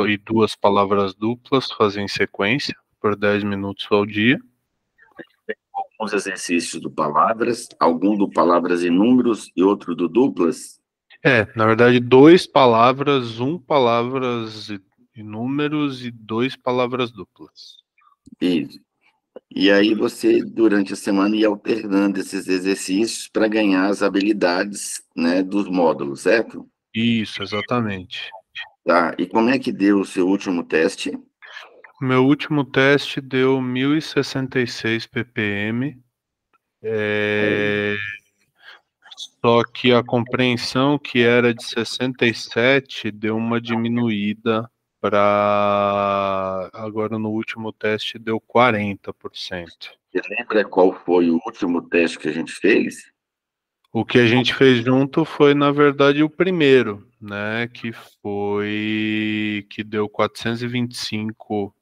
e 2 palavras duplas, fazer em sequência, por 10 minutos ao dia. Alguns exercícios do palavras, algum do palavras e números e outro do duplas. Na verdade, 2 palavras, 1 palavras e números e 2 palavras duplas. Isso. E aí você, durante a semana, ia alternando esses exercícios para ganhar as habilidades, né, dos módulos, certo? Isso, exatamente. Tá. E como é que deu o seu último teste? Meu último teste deu 1066 ppm. Só que a compreensão, que era de 67, deu uma diminuída para agora no último teste deu 40%. Você lembra qual foi o último teste que a gente fez? O que a gente fez junto foi, na verdade, o primeiro, né? Que deu 425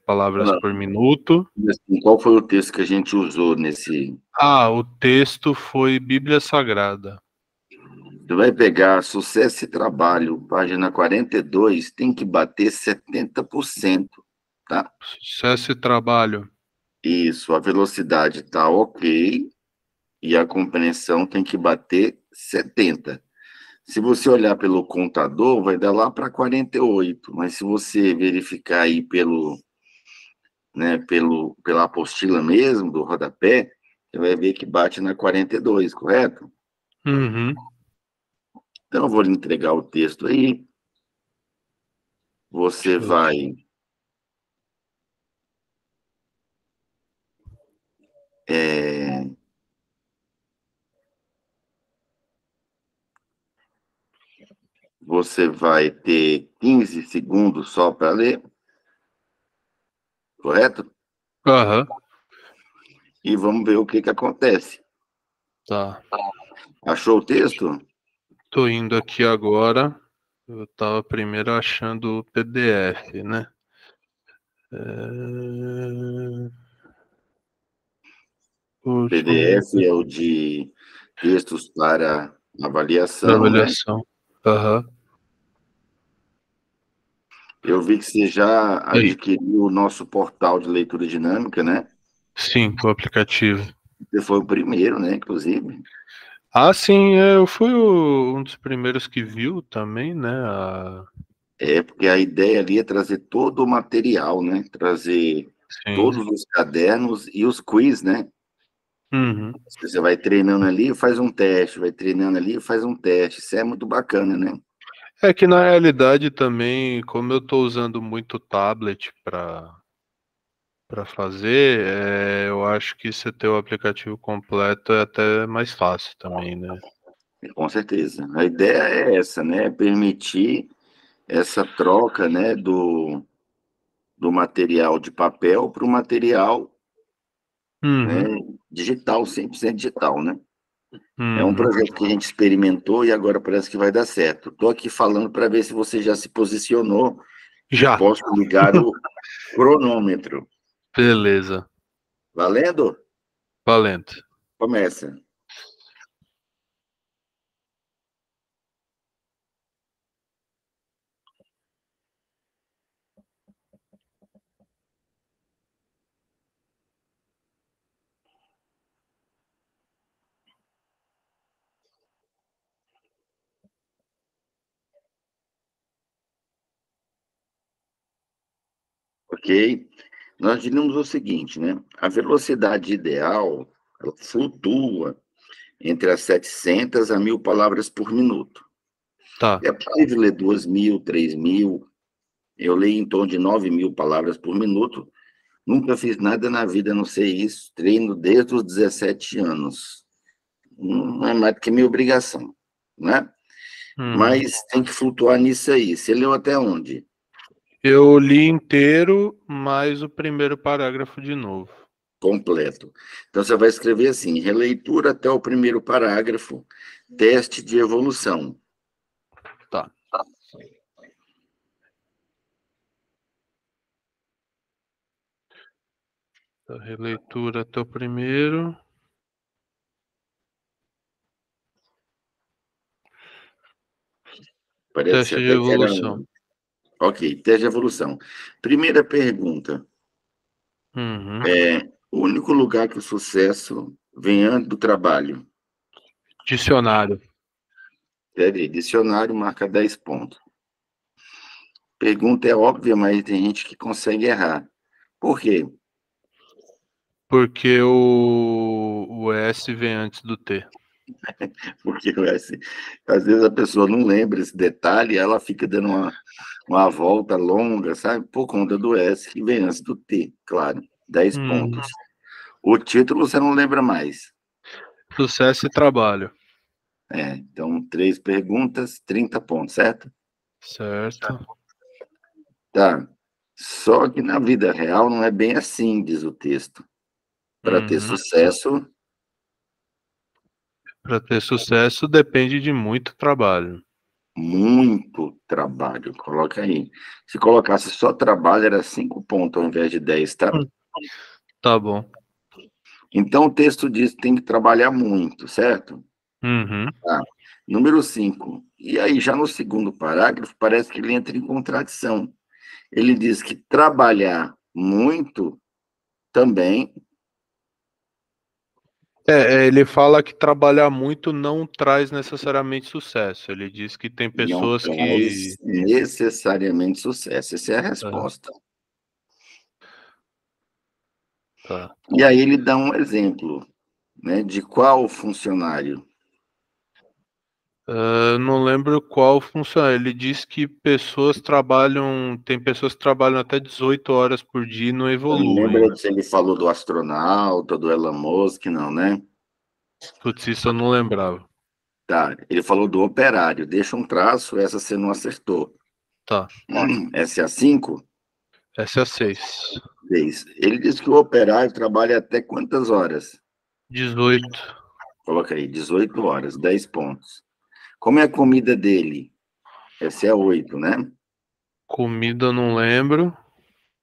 palavras Não. por minuto. Assim, qual foi o texto que a gente usou nesse? O texto foi Bíblia Sagrada. Você vai pegar Sucesso e Trabalho, página 42, tem que bater 70%, tá? Sucesso e trabalho. Isso, a velocidade tá ok e a compreensão tem que bater 70. Se você olhar pelo contador, vai dar lá para 48, mas se você verificar aí pela apostila mesmo, do rodapé, você vai ver que bate na 42, correto? Uhum. Então, eu vou lhe entregar o texto aí. Você vai é, você vai ter 15 segundos só para ler, correto? Aham. E vamos ver o que acontece. Tá. Achou o texto? Tô indo aqui agora. Eu tava primeiro achando o PDF, né? Último PDF é o de textos para da avaliação, né? avaliação. Aham. Eu vi que você já Aí. adquiriu o nosso portal de leitura dinâmica, né? Sim, o aplicativo. Você foi o primeiro, né, inclusive. Sim, eu fui um dos primeiros que viu também, né? É, porque a ideia ali é trazer todo o material, né? Trazer Sim. todos os cadernos e os quiz, né? Uhum. Você vai treinando ali, faz um teste, vai treinando ali, faz um teste. Isso é muito bacana, né? É que na realidade também, como eu tô usando muito tablet para fazer, eu acho que você ter o aplicativo completo é até mais fácil também, né? Com certeza. A ideia é essa, né? Permitir essa troca, né, do material de papel para o material, né, Uhum. digital, 100% digital, né? É um Uhum. projeto que a gente experimentou e agora parece que vai dar certo. Estou aqui falando para ver se você já se posicionou. Já. Posso ligar o cronômetro. Beleza. Valendo? Valendo. Começa. Ok? Nós diríamos o seguinte, né? A velocidade ideal, ela flutua entre as 700 a 1.000 palavras por minuto. Tá. É possível ler 2.000, 3.000. Eu leio em torno de 9.000 palavras por minuto. Nunca fiz nada na vida, não sei isso. Treino desde os 17 anos. Não é mais do que minha obrigação, né? Uhum. Mas tem que flutuar nisso aí. Você leu até onde? Eu li inteiro, mais o primeiro parágrafo de novo. Completo. Então você vai escrever assim: releitura até o primeiro parágrafo, teste de evolução. Tá. A releitura até o primeiro. Parece Teste de até que era evolução. Ok, teste de evolução. Primeira pergunta. Uhum. O único lugar que o sucesso vem antes do trabalho? Dicionário. Peraí, dicionário marca 10 pontos. Pergunta é óbvia, mas tem gente que consegue errar. Por quê? Porque o S vem antes do T. Porque assim, às vezes a pessoa não lembra esse detalhe, ela fica dando uma volta longa, sabe? Por conta do S que vem antes do T, claro. 10 Uhum. pontos. O título você não lembra mais. Sucesso e trabalho. Então, 3 perguntas, 30 pontos, certo? Certo. Tá. Só que na vida real não é bem assim, diz o texto. Para ter Uhum. sucesso, Para ter sucesso depende de muito trabalho. muito trabalho. Coloca aí. Se colocasse só trabalho, era 5 pontos ao invés de 10, tá? Tá bom. Então, o texto diz que tem que trabalhar muito, certo? Uhum. Tá. Número 5. E aí, já no segundo parágrafo, parece que ele entra em contradição. Ele diz que trabalhar muito também Ele fala que trabalhar muito não traz necessariamente sucesso. Ele diz que tem não pessoas que. traz necessariamente sucesso. Essa é a Ah, resposta. tá. E aí ele dá um exemplo, né, de qual funcionário. Não lembro qual funciona. Ele diz que pessoas trabalham. Tem pessoas que trabalham até 18 horas por dia e não evoluem. Lembra se ele falou do astronauta, do Elon Musk, não, né? Putz, isso eu não lembrava. Tá, ele falou do operário. Deixa um traço, essa você não acertou. Tá. Essa é a 5? Essa é a 6. 6. Ele diz que o operário trabalha até quantas horas? 18. Coloca aí, 18 horas, 10 pontos. Como é a comida dele? Essa é a 8, né? Comida eu não lembro.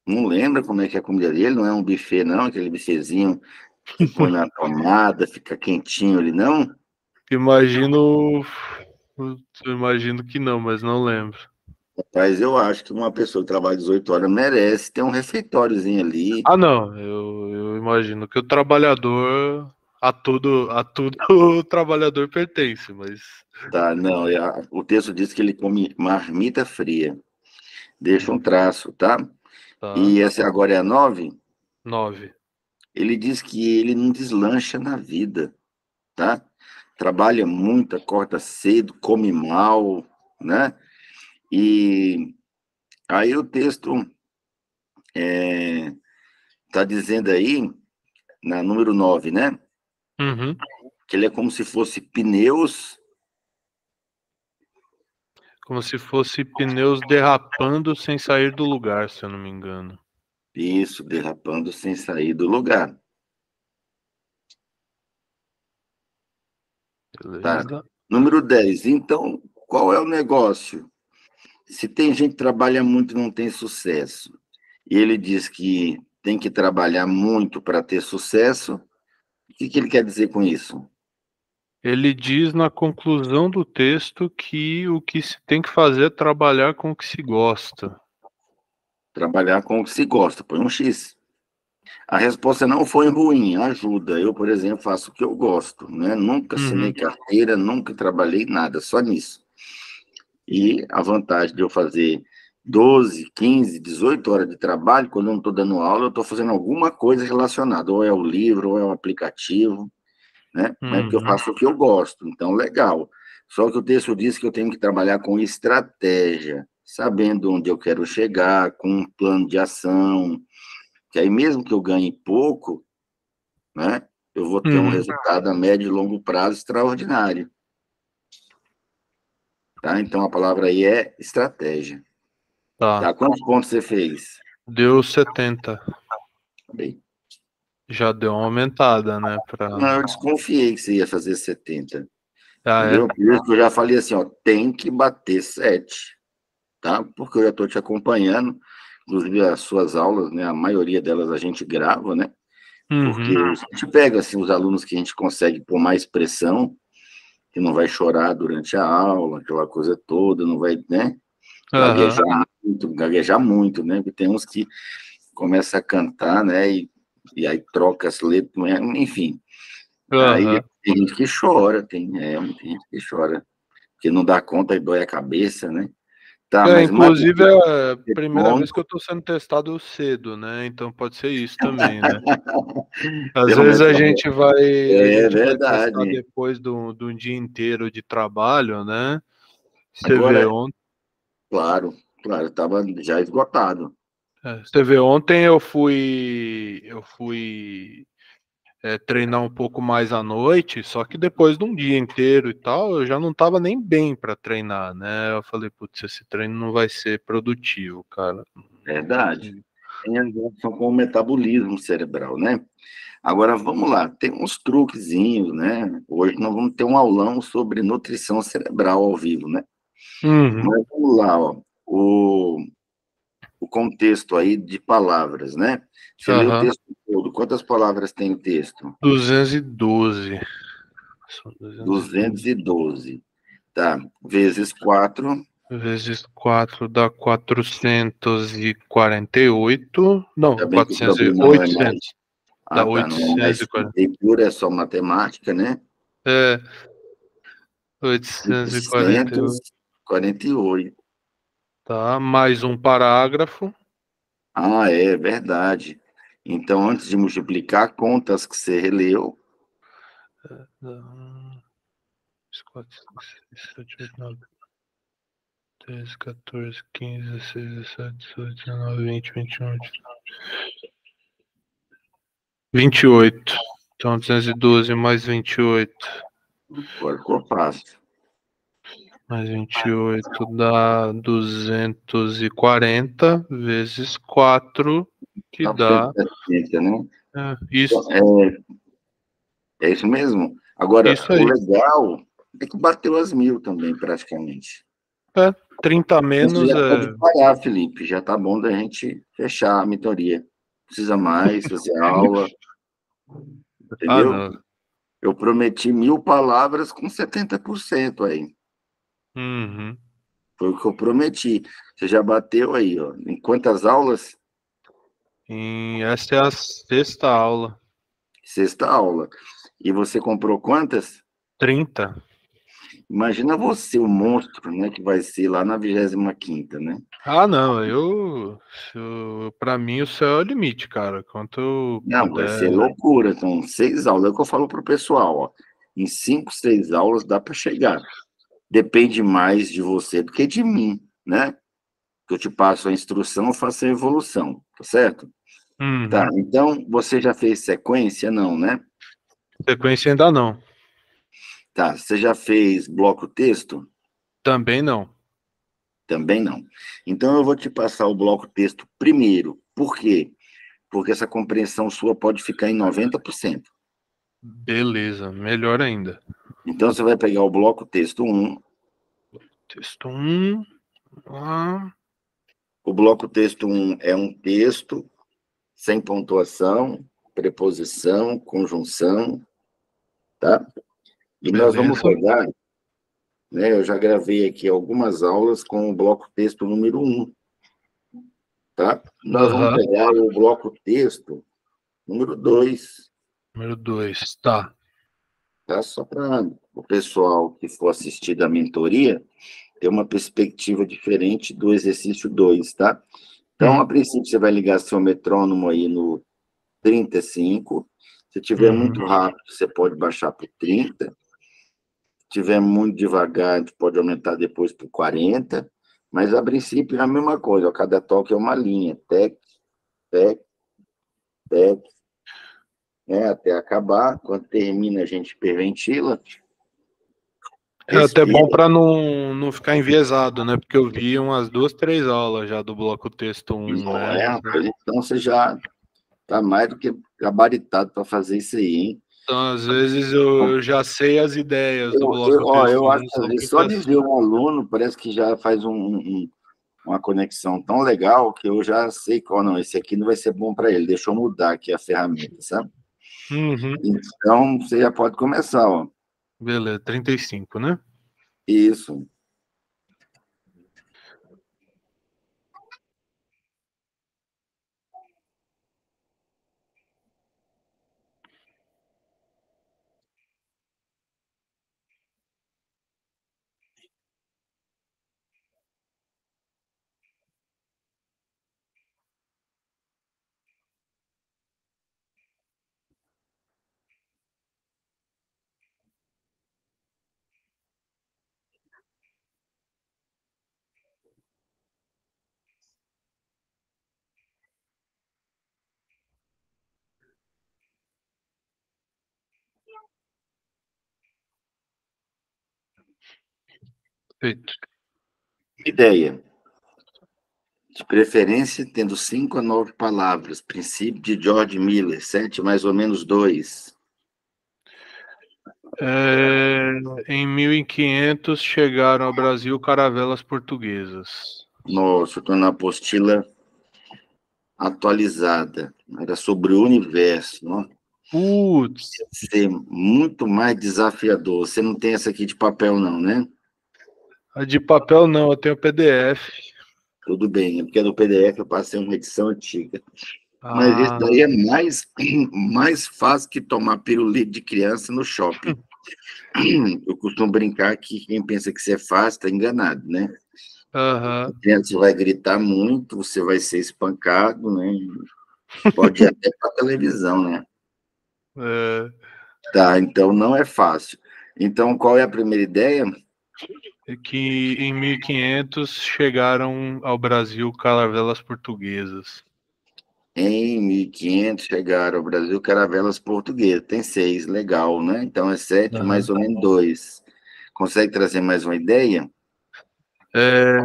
Não lembra como é que é a comida dele? Não é um buffet, não? Aquele buffetzinho que põe na tomada, fica quentinho ali, não? Imagino. Eu imagino que não, mas não lembro. Rapaz, eu acho que uma pessoa que trabalha 18 horas merece ter um refeitóriozinho ali, Ah, não. Eu imagino que o trabalhador. A tudo o trabalhador pertence, mas. tá? Não, o texto diz que ele come marmita fria. Deixa um traço, tá? Tá. E essa agora é a 9. 9. Ele diz que ele não deslancha na vida, tá? Trabalha muito, acorda cedo, come mal, né? E aí o texto está dizendo aí, na número 9, né? Uhum. Que ele é como se fosse pneus, Como se fosse pneus derrapando sem sair do lugar, se eu não me engano. isso, derrapando sem sair do lugar, tá? Beleza. Número 10. Então, qual é o negócio? Se tem gente que trabalha muito e não tem sucesso, e ele diz que tem que trabalhar muito para ter sucesso, o que ele quer dizer com isso? Ele diz na conclusão do texto que o que se tem que fazer é trabalhar com o que se gosta. Trabalhar com o que se gosta, põe um X. A resposta não foi ruim, ajuda. Eu, por exemplo, faço o que eu gosto, né? Nunca assinei Uhum. carteira, nunca trabalhei nada, só nisso. E a vantagem de eu fazer 12, 15, 18 horas de trabalho, quando eu não estou dando aula, eu estou fazendo alguma coisa relacionada, ou é o livro, ou é o aplicativo, né? Mas é porque eu Uhum. faço o que eu gosto, então legal. Só que o texto diz que eu tenho que trabalhar com estratégia, sabendo onde eu quero chegar, com um plano de ação, que aí mesmo que eu ganhe pouco, né, eu vou ter um Uhum. resultado a médio e longo prazo extraordinário. Tá? Então a palavra aí é estratégia. Tá. Tá? Quantos pontos você fez? Deu 70. Bem, Já deu uma aumentada, né? não, eu desconfiei que você ia fazer 70. Ah, é? Entendeu? Por isso que eu já falei assim, ó, tem que bater 7, tá? Porque eu já estou te acompanhando, inclusive as suas aulas, né? A maioria delas a gente grava, né? Porque Uhum. a gente pega assim, os alunos que a gente consegue pôr mais pressão, que não vai chorar durante a aula, aquela coisa toda, não vai, né? Aham. Gaguejar, gaguejar muito, né? Porque tem uns que começam a cantar, né? E aí troca as letras, enfim. Aí Aham. tem gente que chora, tem gente que chora, que não dá conta e dói a cabeça, né? Tá, mas mais do Inclusive que é a ser primeira vez conta, que eu tô sendo testado cedo, né? Então pode ser isso também, né? Às pelo vezes menos a é gente vai testar verdade. depois de um dia inteiro de trabalho, né? Você vê Agora, ontem, claro, estava já esgotado. você vê ontem eu fui treinar um pouco mais à noite, só que depois de um dia inteiro e tal, eu já não tava nem bem para treinar, né? Eu falei, putz, esse treino não vai ser produtivo, cara. Verdade. Tem a relação com o metabolismo cerebral, né? Agora, vamos lá, tem uns truquezinhos, né? Hoje nós vamos ter um aulão sobre nutrição cerebral ao vivo, né? Uhum. Mas vamos lá, ó. O contexto aí de palavras, né? Você lê o Aham. texto todo. Quantas palavras tem o texto? 212. São 212. 212. Tá. Vezes 4. Vezes 4 dá 448. Não, Ainda bem que o 400 problema não é mais. 800. Dá Ah, tá. Não é mais 840. leitura, é só matemática, né? É, 848. 848. Tá, mais um parágrafo. Ah, é verdade. Então, antes de multiplicar, conta as que você releu. Dá 4, 5, 6, 7, 8, 9, 13, 14, 15, 16, 17, 18, 19, 20, 21, 28. Então, 212 mais 28. Agora ficou fácil. Mais 28 dá 240 vezes 4, que Dá para você dá. ter ciência, né? Isso, É isso mesmo? Agora, isso o aí. legal é que bateu as 1.000 também, praticamente. 30 a Então, você menos já pode é. parar, Felipe. Já tá bom da gente fechar a mentoria. Precisa mais, fazer aula, Ah, entendeu? não. Eu prometi 1.000 palavras com 70% aí. Uhum. Foi o que eu prometi. Você já bateu aí, ó. Em quantas aulas? E essa é a sexta aula. Sexta aula. E você comprou quantas? 30. Imagina você, o monstro, né, que vai ser lá na 25ª, né? Ah, não. Pra mim, o céu é o limite, cara. Quanto eu Não, vai puder. ser loucura. Então, 6 aulas. É o que eu falo para o pessoal, ó. Em 5, 6 aulas dá para chegar. Depende mais de você do que de mim, né? Que eu te passo a instrução, eu faço a evolução, tá certo? Tá, Uhum. então você já fez sequência? Não, né? Sequência ainda não. Tá, você já fez bloco texto? Também não. Também não. Então eu vou te passar o bloco texto primeiro. Por quê? Porque essa compreensão sua pode ficar em 90%. Beleza, melhor ainda. Então você vai pegar o bloco texto 1. Texto 1. Ah, O bloco texto 1 é um texto sem pontuação, preposição, conjunção, tá? E nós vamos beleza. pegar, né? Eu já gravei aqui algumas aulas com o bloco texto número 1, tá? Nós vamos Aham. pegar o bloco texto número 2, Número 2. Tá. tá? Só para o pessoal que for assistir da mentoria ter uma perspectiva diferente do exercício 2, tá? Então, a Uhum. princípio, você vai ligar seu metrônomo aí no 35. Se tiver Uhum. muito rápido, você pode baixar para 30. Se tiver muito devagar, a gente pode aumentar depois para 40. Mas, a princípio, é a mesma coisa. Cada toque é uma linha. Tec, tec, tec, né, até acabar. Quando termina, a gente hiperventila, É até bom respira. para não ficar enviesado, né? Porque eu vi umas 2, 3 aulas já do bloco texto 1, Não né? é, rapaz? Então, você já está mais do que gabaritado para fazer isso aí, hein? Então, às vezes eu já sei as ideias do bloco Ó, texto eu acho 1, que às só vezes só fica de ver assim. um aluno parece que já faz uma conexão tão legal que eu já sei que, ó, não, esse aqui não vai ser bom para ele, deixa eu mudar aqui a ferramenta, sabe? Uhum. Então, você já pode começar, ó. Beleza, 35, né? Isso. Feito. Ideia. De preferência, tendo 5 a 9 palavras. Princípio de George Miller, 7 mais ou menos 2. Em 1500 chegaram ao Brasil caravelas portuguesas. Nossa, estou na apostila atualizada. Era sobre o universo. Não? Putz, Ser muito mais desafiador. Você não tem essa aqui de papel, não, né? a de papel não, eu tenho PDF. Tudo bem, é porque no PDF eu passei uma edição antiga. Mas esse Ah, daí é mais fácil que tomar pirulito de criança no shopping. Eu costumo brincar que quem pensa que isso é fácil está enganado, né? aham. Você vai gritar muito, você vai ser espancado, né? Pode ir até para televisão, né? É, Tá, então não é fácil. Então, qual é a primeira ideia? é que em 1500 chegaram ao Brasil caravelas portuguesas. Em 1500 chegaram ao Brasil caravelas portuguesas. Tem 6, legal, né? Então é 7 mais Aham. ou menos 2. Consegue trazer mais uma ideia? É,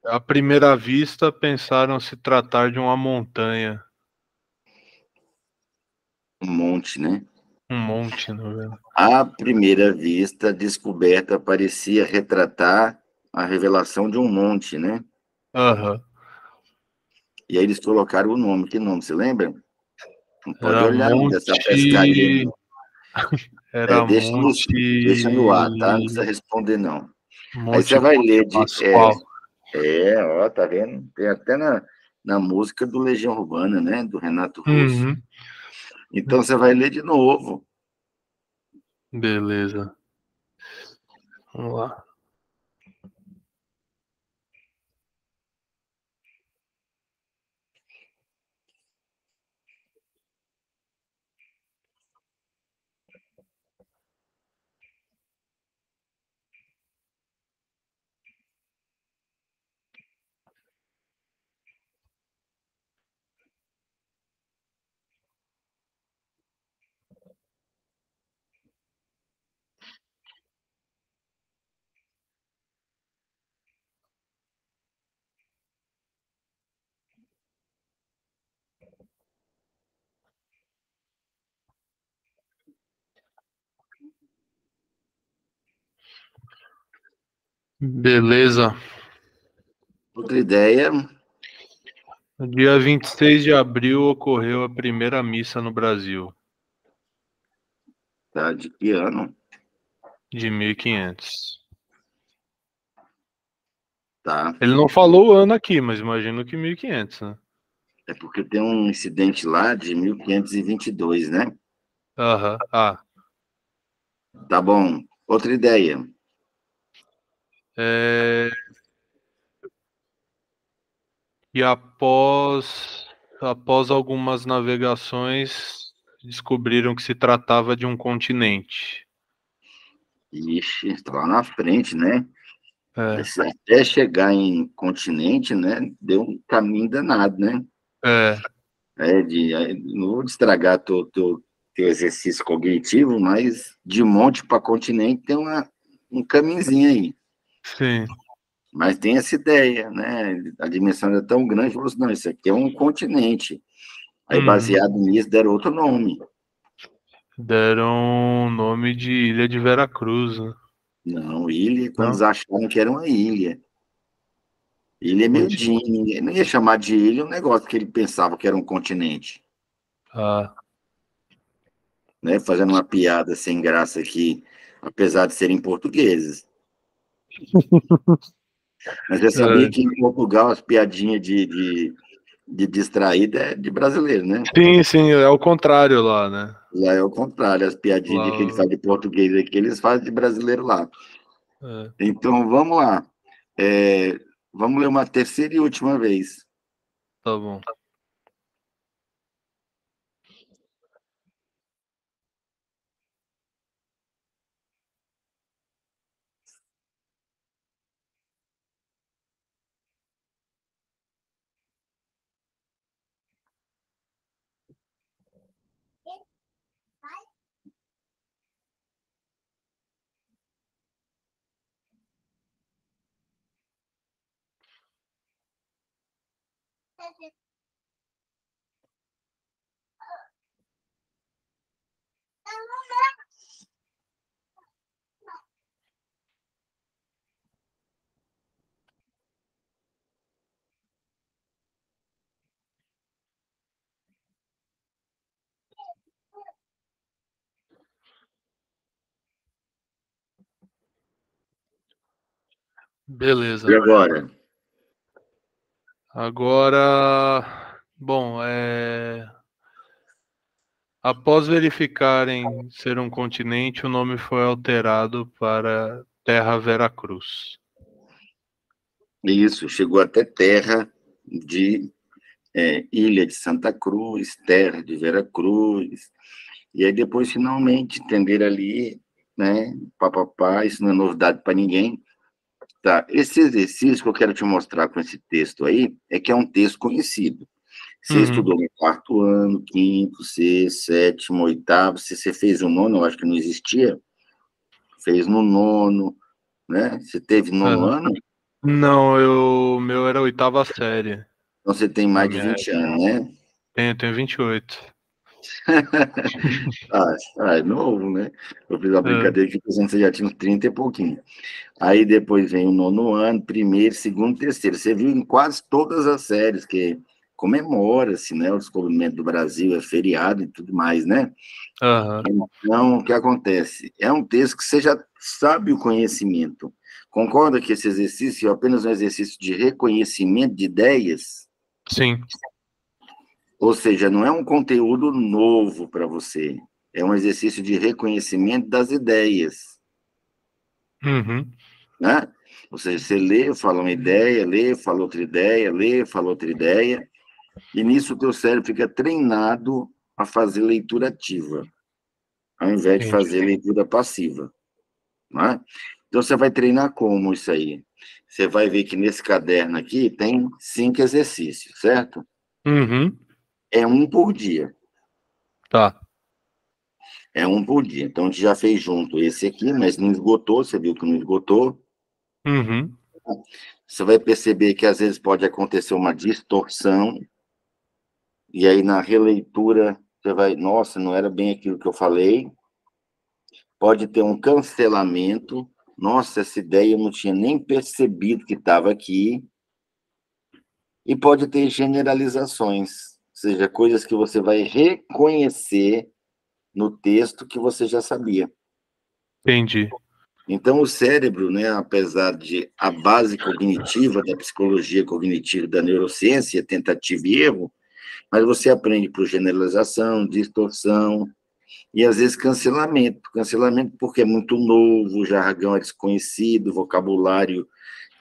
à primeira vista, pensaram se tratar de uma montanha, Um monte, né? um monte, na verdade. À primeira vista, a descoberta parecia retratar a revelação de um monte, né? Aham. E aí eles colocaram o nome. Que nome, você lembra? Não pode Era olhar, não, dessa pescaria, monte, não. era Deixa no ar, tá? Não precisa monte, responder, não. Aí você Monte vai ler de. Pascoal. Ó, tá vendo? Tem até na música do Legião Urbana, né? Do Renato Russo. Uhum. Então você vai ler de novo. Beleza. Vamos lá. Beleza. Outra ideia, No dia 26 de abril ocorreu a primeira missa no Brasil, tá? De que ano? de 1500. Tá? Ele não falou o ano aqui, mas imagino que 1500, né? É porque tem um incidente lá de 1522, né? Aham. Ah, Tá bom. Outra ideia. é... E após algumas navegações, descobriram que se tratava de um continente. Ixi, está lá na frente, né? É, Até chegar em continente, né? Deu um caminho danado, né? é, Não vou estragar teu exercício cognitivo, mas de monte para continente tem um caminhozinho aí. sim. Mas tem essa ideia, né? A dimensão é tão grande, falou assim, não, isso aqui é um continente. Aí, Uhum. baseado nisso, deram outro nome. Deram o nome de Ilha de Veracruz, né? Não, ilha, quando eles Não? acharam que era uma ilha. Ilha é Continente. medinho, ninguém não ia chamar de ilha um negócio que ele pensava que era um continente. Ah, Né? Fazendo uma piada sem graça aqui, apesar de serem portugueses. Mas você sabia é. que em Portugal as piadinhas de distraída é de brasileiro, né? Sim, sim, é o contrário lá, né? Lá é o contrário, as piadinhas que ele Lá, faz de português aqui, eles fazem de brasileiro lá. é, Então, vamos lá. É, vamos ler uma terceira e última vez. tá bom. Beleza. E agora? Agora, bom, após verificarem ser um continente, o nome foi alterado para Terra Veracruz. Isso, chegou até terra de Ilha de Santa Cruz, terra de Veracruz, e aí depois finalmente entenderam ali, né, papapá, isso não é novidade para ninguém. Tá, esse exercício que eu quero te mostrar com esse texto aí, é que é um texto conhecido. Você estudou no quarto ano, quinto, sexto, sétimo, oitavo, se você fez o nono, eu acho que não existia, fez no nono, né? Você teve nono ano, Não, o meu era a 8ª série então você tem na mais de minha 20 época. anos, né? Tenho 28. É novo, né? Eu fiz uma É, brincadeira que pensando que você já tinha uns 30 e pouquinho. Aí depois vem o nono ano, primeiro, segundo, terceiro. Você viu em quase todas as séries que comemora-se, né? O descobrimento do Brasil, é feriado e tudo mais, né? aham. Então, o que acontece? É um texto que você já sabe o conhecimento. Concorda que esse exercício é apenas um exercício de reconhecimento de ideias? Sim. Ou seja, não é um conteúdo novo para você. É um exercício de reconhecimento das ideias, Uhum. né? Ou seja, você lê, fala uma ideia, lê, fala outra ideia, lê, fala outra ideia, e nisso o teu cérebro fica treinado a fazer leitura ativa, ao invés de Entendi. fazer leitura passiva, né? Então, você vai treinar como isso aí? Você vai ver que nesse caderno aqui tem 5 exercícios, certo? Uhum. É um por dia. Tá. É um por dia. Então, a gente já fez junto esse aqui, mas não esgotou, você viu que não esgotou. Uhum. Você vai perceber que às vezes pode acontecer uma distorção, e aí na releitura você vai, nossa, não era bem aquilo que eu falei. Pode ter um cancelamento, nossa, essa ideia eu não tinha nem percebido que estava aqui. E pode ter generalizações, ou seja, coisas que você vai reconhecer no texto que você já sabia. Entendi. Então, o cérebro, né, apesar de a base cognitiva da psicologia cognitiva e da neurociência, tentativa e erro, mas você aprende por generalização, distorção e, às vezes, cancelamento. Cancelamento porque é muito novo, o jargão é desconhecido, o vocabulário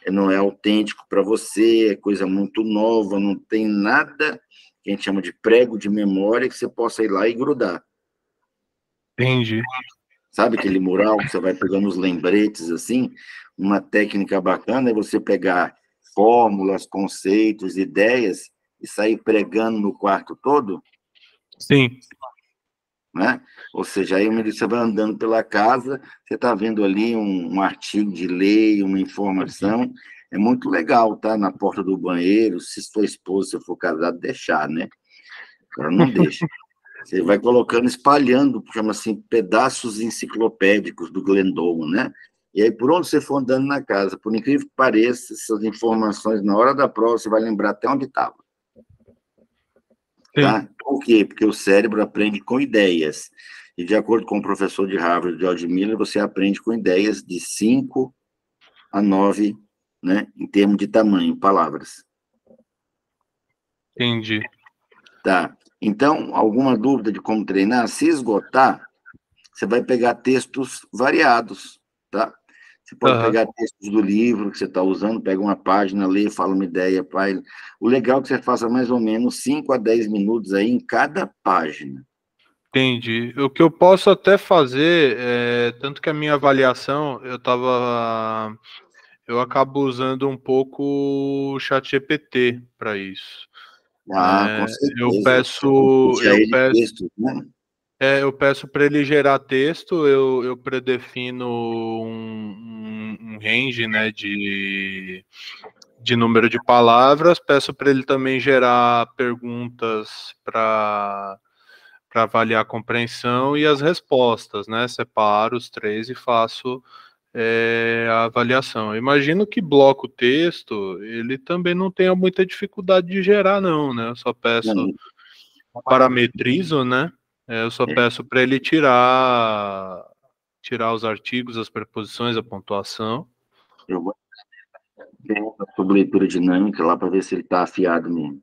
não é autêntico para você, é coisa muito nova, não tem nada que a gente chama de prego de memória que você possa ir lá e grudar. Entendi. Sabe aquele mural que você vai pegando os lembretes assim? Uma técnica bacana é você pegar fórmulas, conceitos, ideias e sair pregando no quarto todo, Sim. né? Ou seja, aí você vai andando pela casa, você está vendo ali um artigo de lei, uma informação, é muito legal, tá? Na porta do banheiro, se for esposo, se for casado, deixar, né? Agora não deixa. Você vai colocando, espalhando, chama assim, pedaços enciclopédicos do Glendowan, né? E aí, por onde você for andando na casa, por incrível que pareça, essas informações, na hora da prova, você vai lembrar até onde estava, Sim. tá? Por quê? Porque o cérebro aprende com ideias. E, de acordo com o professor de Harvard, George Miller, você aprende com ideias de 5 a 9, né, em termos de tamanho, palavras. Entendi. Tá? Então, alguma dúvida de como treinar? Se esgotar, você vai pegar textos variados, tá? Você pode Aham. pegar textos do livro que você está usando, pega uma página, lê, fala uma ideia, pai. O legal é que você faça mais ou menos 5 a 10 minutos aí em cada página. Entendi. O que eu posso até fazer, tanto que a minha avaliação, eu acabo usando um pouco o ChatGPT para isso, Ah, com né? Eu certeza. peço, Puxa eu ele peço, texto, né? eu peço para ele gerar texto, eu predefino um range, né, de número de palavras, peço para ele também gerar perguntas para avaliar a compreensão e as respostas, né? Separo os três e faço a avaliação. Eu imagino que bloco texto, ele também não tenha muita dificuldade de gerar, não, né? Eu só peço, Não, parametrizo, né? Eu só peço para ele tirar os artigos, as preposições, a pontuação. eu vou ter uma sobre leitura dinâmica lá para ver se ele está afiado mesmo.